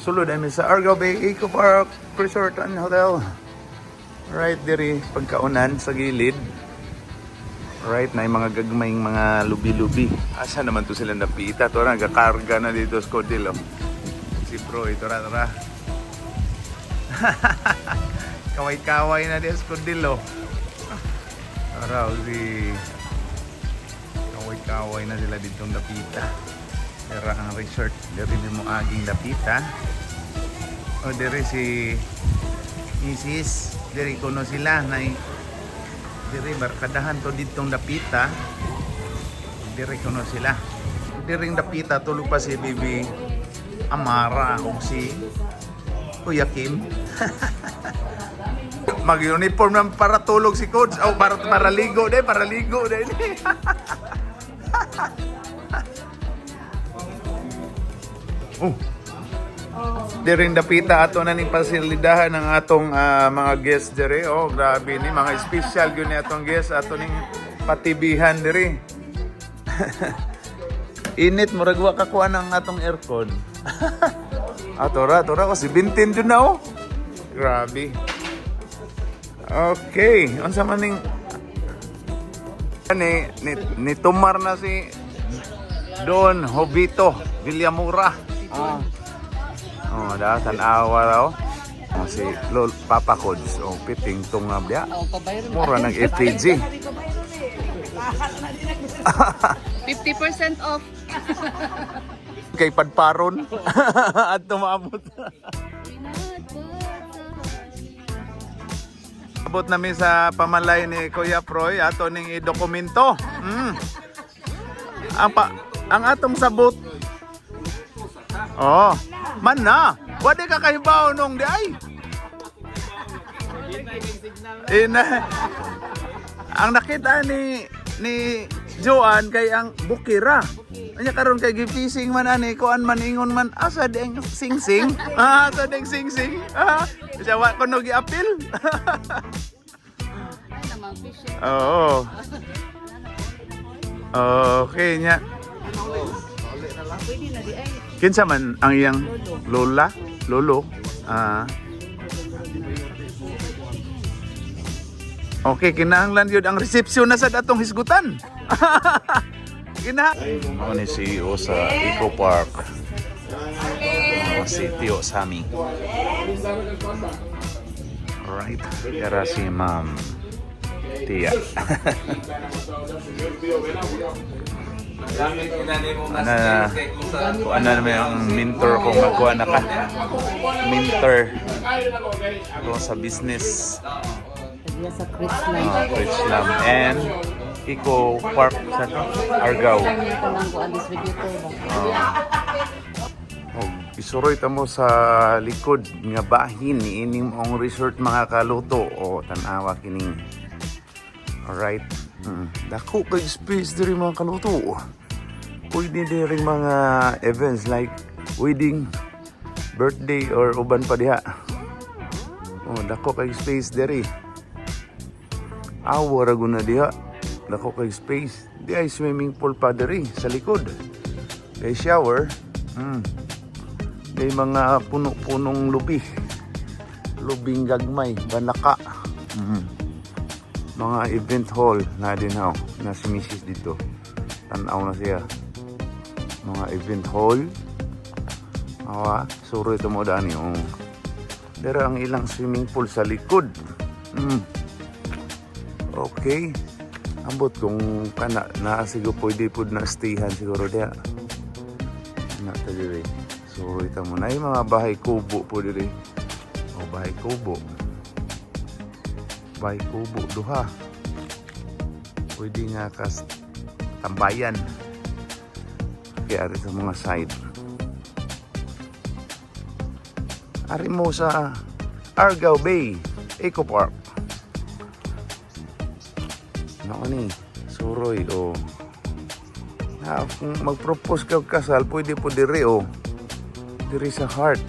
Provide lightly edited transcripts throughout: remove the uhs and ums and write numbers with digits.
Sulod ay sa Argao Bay Eco Park Resort and Hotel. Right diri pagkaunan sa gilid. Right na yung mga gagmayng mga lubi-lubi. Asa naman to sila napita? Ito na, nagakarga na dito sa Codilo. Si Pro, ito ra. Kaway-kaway na dito sa Codilo. Araw si... Kaway-kaway na sila dito napita. Pero ang resort, diri mo aging napita. O diri si Mrs. Diri kuno sila na diri barkadahan to ditong napita. Diri kuno sila. Diri napita tulog pa si Bibi Amara o si Kuya Kim. Mag-uniform na para tulog si coach. O para ligo din, para ligo din. Diring dapita ato na ning pasilidahan ng atong mga guests diri. Oh, grabe ni mga special gyud ni atong guests ato ning patibihan diri. Init murag wa ka kuha ng atong aircon. Atora ko si Bintin jud na oh. Grabe. Okay, unsa man ning ni tumar na si Don Hobito Villamura. Oh, datan awa raw. Oh, si Lol Papa Cods. Oh, piting tungab dia. Mura ng FPG. 50% off. Kay padparon. At tumabot. Abot namin sa pamalay ni Kuya Proy ato ning i-dokumento. Ang atong sabot. Oh, man na. Wadi ka kahibaw nung di ay. Ang nakita ni Joan kay ang bukira. Anya karon kay gifishing man ani kuan man ingon man asa deng sing-sing. Asa deng sing-sing. Siya wa kuno gi-apil. Oo. Okay nya. Kinsa man ang iyang lolo? Okay, kinahanglan yun ang resepsyon na sa datong hisgutan. Ako ni CEO sa Eco Park. Si Tio Sami. Alright, kaya si Ma'am Tia. Ano naman yung mentor kung magkuha na ka. Mentor ko sa business. Sa Chrislam. Chrislam and Eco Park sa Argao. Isuroy ta mo sa likod nga bahin ni ining mong resort mga kaluto o tanawa kining. Alright. Dako kay space diri mga kaluto. Pwede diri mga events like wedding, birthday or uban pa diha. Oh, dako kay space diri. Awara guna diha. Dako kay space. Di ay swimming pool pa diri sa likod. Kay shower. Kay mga puno-punong lubi. Lubing gagmay, banaka. Mga event hall na din ho. Na si Mrs. dito. Tanaw na siya. Mga event hall. Awa, suro ito mo daan yung. Pero ang ilang swimming pool sa likod. Okay. Ambot kung kana na siguro pwede po na stayhan siguro dia. Na ta diri. Suro ito mo na yung mga bahay kubo po diri. O bahay kubo. Bahay kubo duha. Pwede nga kas tambayan. Kaya ari sa mga side. Ari mo sa Argao Bay Eco Park. Nako ni, suroy o. Kung mag-propose ka kasal, pwede po diri o. Diri sa heart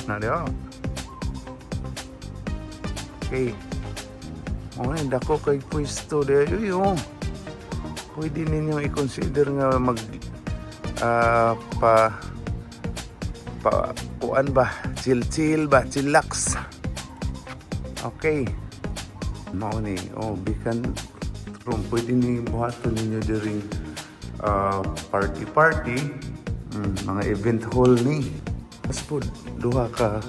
na di o. Okay. Okay, dako kay pwesto diri o. Pwede ninyo i-consider nga mag kuan ba? Chill ba? Chillax. Okay. Mao ni. Oh, bikan room. Pwede ni buhaton ninyo during party. Mga event hall ni. Mas po, duha ka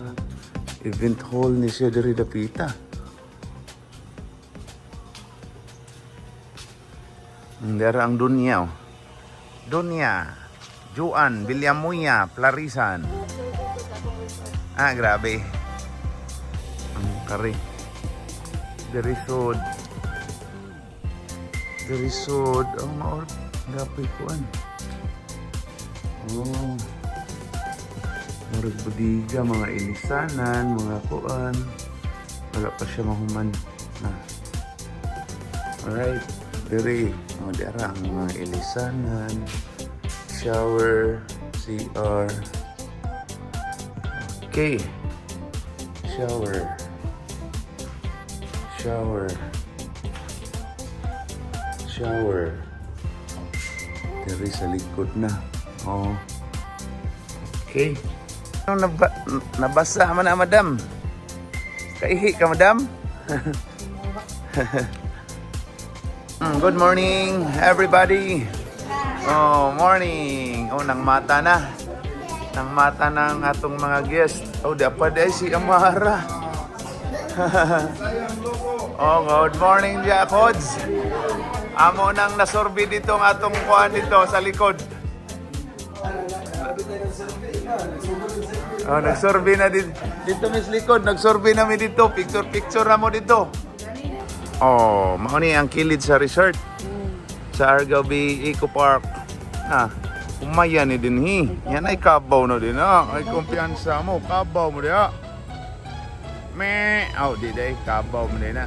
event hall ni siya diri dapita. Dara ang dunya. Oh. Dunya. Juan, Villamuya, Plarisan. Ah, grabe. Ang kari. Derisod. Oh, maor. Grabe kuan. Oh. Murag budiga, mga ilisanan, mga kuan. Wala pa siya mahuman. Alright. Diri. Oh, dara ang mga ilisanan. Shower, CR. Okay. Shower. Diri sa likod na. Oh. Okay. Nabasa man na, madam. Kaihi ka, madam? Good morning, everybody. Oh, morning. Oh, nang mata na. Nang mata ng atong mga guest. Oh, dapat ay si Amara. Oh, good morning, Jacods. Amo nang nasorbi dito ang atong kuhan dito sa likod. Oh, nagsorbi na dito. Dito mis likod, nagsorbi na mi dito. Picture na mo dito. Oh, mao ni ang kilid sa resort. Sa Argao Bay Eco Park. Umaya ni din hi. Yan ay kabaw na din Ay kumpiyansa mo, kabaw mo diha. Di day kabaw mo din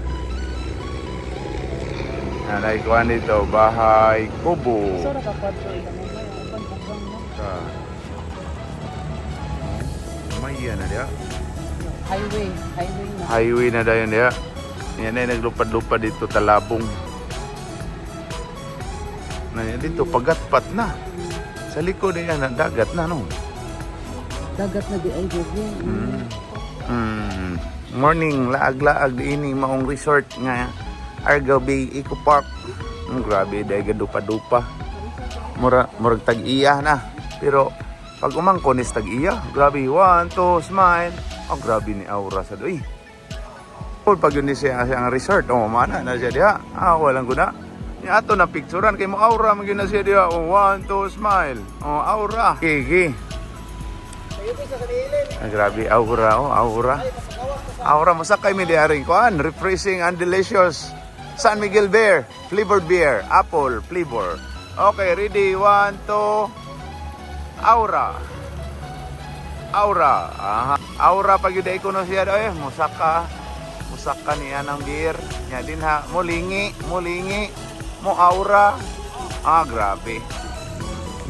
Nanay kuhan dito, bahay kubo. Sora ka kwarto ikaw mo uban uban mo. Umaya na diha. Highway na. Highway na dayon diha. Yan ay naglupad-lupad dito talabong. Dito pagatpat na. Sa likod niya na dagat na no. Dagat na di ay jogi. Morning laag-laag ini maong resort nga Argao Bay Eco Park. Grabe dai gadupa-dupa. Murag tag-iya na. Pero pag umangkon is tag-iya, grabe 1 2 smile. Oh, grabe ni aura sa doy. Pag yun siya ang resort, mana na siya diha. Walang guna. Yung ato na picturean kay mo aura magin na siya diha. 1 2 smile. Aura. Kiki. Grabe aura, aura. Aura masakay mi diari kuan, refreshing and delicious. San Miguel Beer, flavored beer, apple flavor. Okay, ready? 1 2 Aura. Aura pag yun ko na siya doy, musaka niya ng beer. Nya din ha, mulingi, mo aura. Grabe.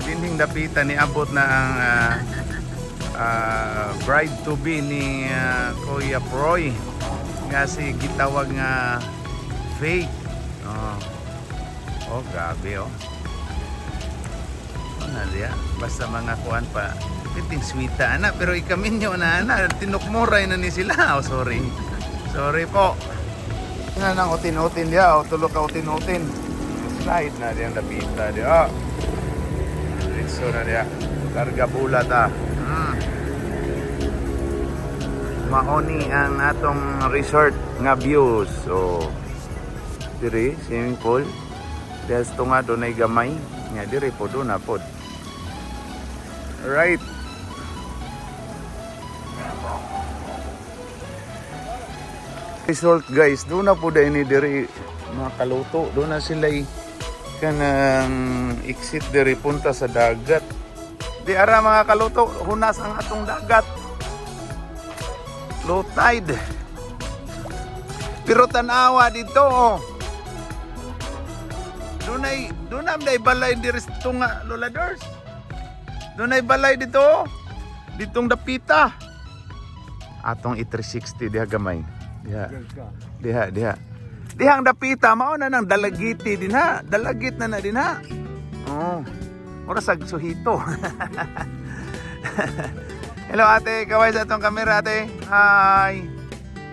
Dinding dapitan ni abot na ang bride to be ni Kuya Proy. Nga si gitawag nga fake. Grabe basta mga kuan pa piting sweeta ana pero ikaminyo na tinukmuray na ni sila. Sorry po. Nga nang utin-utin dia, tulo ka utin-utin. Slide na diyan dapita dia. Diretso na dia. Karga bulat Maoni ang atong resort nga views. Diri swimming pool. Des tunga dunay gamay. Nya diri po do na pod. Right. Resort guys, doon na po dahil ni diri mga kaluto. Doon na sila kanang exit diri punta sa dagat. Di ara mga kaluto, hunas ang atong dagat. Low tide. Pero tanawa dito Doon ay balay diri tunga Loladors. Doon ay balay dito. Ditong dapita. Atong i360 diha gamay. Diha. Dihang dapita mao na nang dalagiti din ha. Dalagit na din ha. Ora sag suhito. Hello ate, kaway sa atong kamera ate. Hi.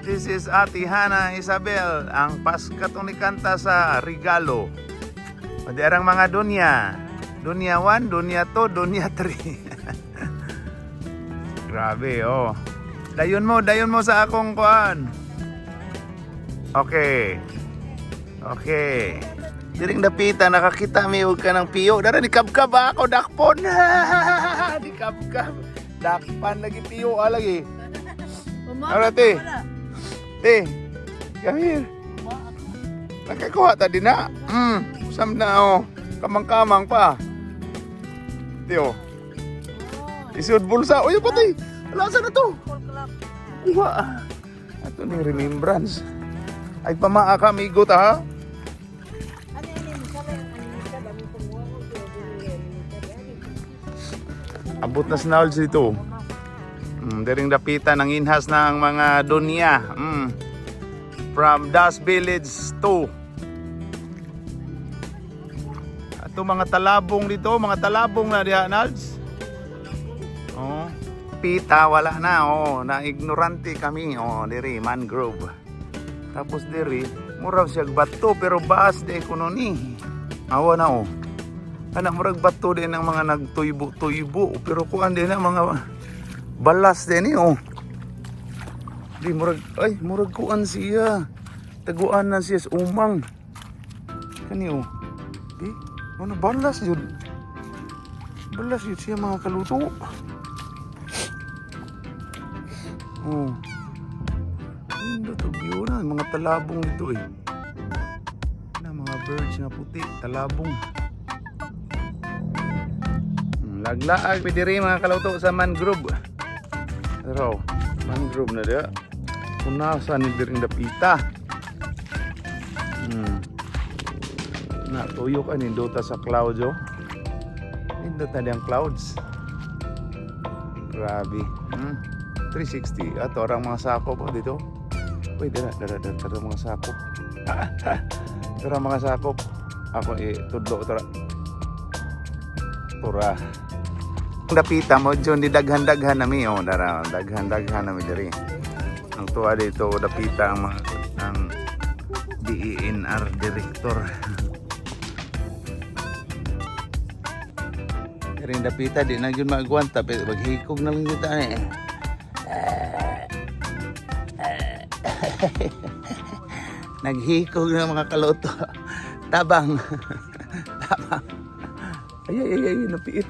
This is Ate Hana Isabel, ang paskatong ni kanta sa regalo. Pwede arang mga dunya. Dunya 1, dunya 2, dunya 3. Grabe, oh. Dayon mo sa akong kuan. Okay. Okay. Diring dapita, nakakita mi og ka ng piyo. Dara, ni kabkab ako, dakpon. Ni kabkab. Dakpan lagi piyo, lagi. Ara, te. Te, come here. Nakakuha ta din na. Sam na, oh. Kamang-kamang pa. Tiyo. Isud bulsa. Uy, patay. Alasa na to. Kuha. Ito ni remembrance. Ay, pamaa ka, amigo ta, ha? Abot na snowls dito. Daring dapita ng inhas ng mga dunya. From Das Village 2. Ato mga talabong dito, mga talabong na diha, Nalds. Oh, pita wala na, oh, na ignorante kami, oh, diri mangrove. Tapos diri, murag siya bato pero baas de kuno ni. Awa na, oh. Anak murag bato din ng mga nagtuybo-tuybo pero kuan din ang mga balas din oh. Di murag kuan siya. Taguan na siya sa umang. Kani oh. Di ano balas yun. Balas yun siya mga kaluto. Oh. Hindi to view na mga talabong dito eh. Na mga birds na puti, talabong. Laglaag pwede rin mga kaluto sa mangrove. Pero mangrove na dia. Punasan ni diring dapita. Natuyok ani dota sa clouds oh. Nindot na diyang clouds. Grabe. 360. Ato orang mga sakop oh, dito. Uy, dara mga sakop. Dara mga sakop. Ako tudlo tora. Tura. Dapita mo dyan di daghan-daghan nami oh, dara daghan-daghan nami diri. Ang tuwa dito dapita ang DENR director. Ring dapita di na gyud magwanta pero maghikog na lang gyud ta eh. Naghikog na mga kaloto. Tabang. Tabang. Ay, napiit.